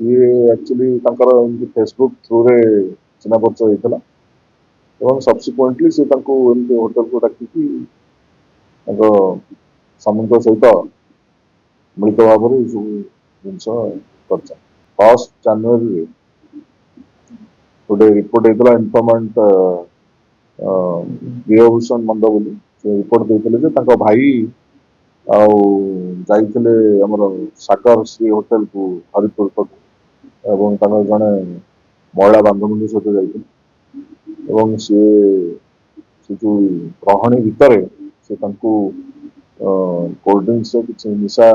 ସିଏ ଆକ୍ଚୁଆଲି ତାଙ୍କର ଏମିତି ଫେସବୁକ୍ ଥ୍ରୁରେ ଚିହ୍ନା ପରିଚୟ ହେଇଥିଲା ଏବଂ ସବସିକ୍ୱେଣ୍ଟଲି ସେ ତାଙ୍କୁ ଏମିତି ହୋଟେଲକୁ ଡାକିକି ତାଙ୍କ ସ୍ୱାମୀଙ୍କ ସହିତ ମିଳିତ ଭାବରେ ଏସବୁ ଜିନିଷ କରିଛନ୍ତି। 1 ଜାନୁଆରୀରେ ଗୋଟେ ରିପୋର୍ଟ ହେଇଥିଲା ଇନଫର୍ମାଣ୍ଟ ପ୍ରିୟଭୂଷଣ ନନ୍ଦ ବୋଲି ସେ ରିପୋର୍ଟ ଦେଇଥିଲେ ଯେ ତାଙ୍କ ଭାଇ ଆଉ ଯାଇଥିଲେ ଆମର ସାଗର ଶ୍ରୀ ହୋଟେଲକୁ ହରିପୁର ପଟୁ ଏବଂ ତାଙ୍କର ଜଣେ ମହିଳା ବାନ୍ଧବୀଙ୍କ ସହିତ ଯାଇଥିଲେ ଏବଂ ସେ ଯୋଉ ରହଣୀ ଭିତରେ ସେ ତାଙ୍କୁ କୋଲ୍ଡ ଡ୍ରିଙ୍କସର କିଛି ନିଶା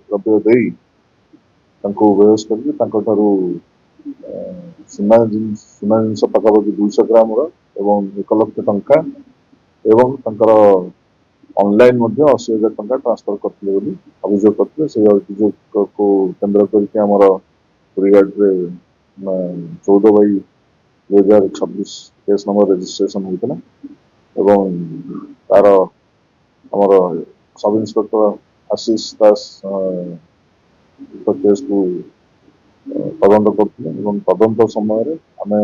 ଦ୍ରବ୍ୟ ଦେଇ ତାଙ୍କୁ ବେହୋସ କରିକି ତାଙ୍କଠାରୁ ସୁନା ଜିନିଷ ପାଖାପାଖି 200 ଗ୍ରାମର ଏବଂ 1 ଲକ୍ଷ ଟଙ୍କା ଏବଂ ତାଙ୍କର ଅନଲାଇନ ମଧ୍ୟ 80,000 ଟଙ୍କା ଟ୍ରାନ୍ସଫର କରିଥିଲେ ବୋଲି ଅଭିଯୋଗ କରିଥିଲେ। ସେଇ ଅଭିଯୋଗକୁ କେନ୍ଦ୍ର କରିକି ଆମର ବ୍ରିଗାଡରେ 14/2026 କେସ୍ ନମ୍ବର ରେଜିଷ୍ଟ୍ରେସନ ହୋଇଥିଲା ଏବଂ ତାର ଆମର ସବ ଇନ୍ସପେକ୍ଟର ଆଶିଷ ଦାସ କେସ୍କୁ ତଦନ୍ତ କରୁଥିଲେ ଏବଂ ତଦନ୍ତ ସମୟରେ ଆମେ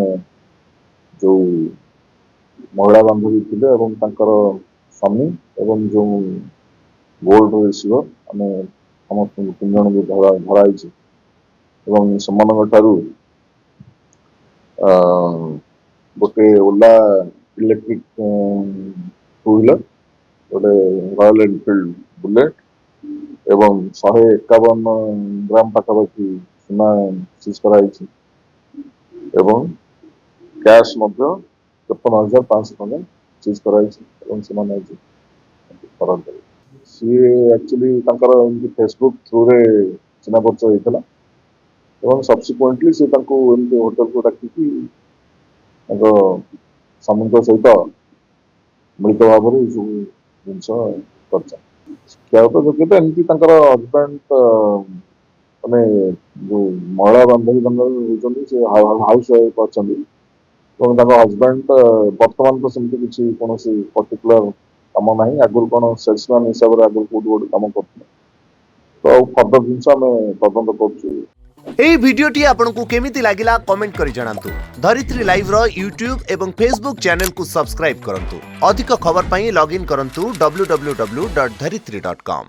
ଯୋଉ ମହିଳା ବାନ୍ଧବୀ ଥିଲେ ଏବଂ ତାଙ୍କର ସ୍ୱାମୀ ଏବଂ ଯୋଉ ଗୋଲ୍ଡ ରିସିଭର ଆମେ ସମସ୍ତଙ୍କୁ 3 ଜଣଙ୍କୁ ଧରା ହେଇଛି ଏବଂ ସେମାନଙ୍କ ଠାରୁ ଗୋଟେ ଓଲା ଇଲେକ୍ଟ୍ରିକ ଟୁ ହ୍ୱିଲର, ଗୋଟେ ରୟାଲ ଏନଫିଲ୍ଡ ବୁଲେଟ ଏବଂ 151 ଗ୍ରାମ ପାଖାପାଖି ସୁନା ସିଜ୍ କରାଯାଇଛି ଏବଂ କ୍ୟାସ୍ ମଧ୍ୟ 53,500 ଟଙ୍କା ସିଜ୍ କରାଯାଇଛି ଏବଂ ସେମାନେ ଆଜି ଫରାର। ସିଏ ଆକ୍ଚୁଆଲି ତାଙ୍କର ଏମିତି ଫେସବୁକ୍ ଥ୍ରୁରେ ଚିହ୍ନା ପରିଚୟ ହେଇଥିଲା ଏବଂ ସବସିକ୍ୱେଣ୍ଟଲି ସେ ତାଙ୍କୁ ଏମିତି ହୋଟେଲକୁ ଡାକିକି ତାଙ୍କ ସ୍ୱାମୀଙ୍କ ସହିତ ମିଳିତ ଭାବରେ ଏସବୁ ଜିନିଷ କରିଛନ୍ତି। ଶିକ୍ଷାଗତ ଯୋଗ୍ୟତା ଏମିତି ତାଙ୍କର ହଜବେଣ୍ଡ ମାନେ ଯୋଉ ମହିଳା ବାନ୍ଧବୀ ତାଙ୍କର ହଉଛନ୍ତି ସେ ହାଉସ ୱାଇଫ୍ ଅଛନ୍ତି ଏବଂ ତାଙ୍କ ହଜବେଣ୍ଡ ବର୍ତ୍ତମାନ ତ ସେମିତି କିଛି କୌଣସି ପର୍ଟିକୁଲାର କାମ ନାହିଁ। ଆଗରୁ କଣ ସେଲ୍ସମ୍ୟାନ୍ ହିସାବରେ ଆଗରୁ କୋଉଠି ଗୋଟେ କାମ କରୁଥିଲେ ତ ଆଉ ଫର୍ଦର ଜିନିଷ ଆମେ ତଦନ୍ତ କରୁଛୁ। ଏହି ଭିଡିଓଟି ଆପଣଙ୍କୁ କେମିତି ଲାଗିଲା କମେଣ୍ଟ କରି ଜଣାନ୍ତୁ। ଧରିତ୍ରୀ ଲାଇଭ୍ ର ୟୁଟ୍ୟୁବ ଏବଂ ଫେସବୁକ୍ ଚ୍ୟାନେଲକୁ ସବସ୍କ୍ରାଇब କରନ୍ତୁ। ଅଧିକ ଖବର ପାଇଁ ଲଗ୍ଇନ୍ କରନ୍ତୁ www.dharitri.com।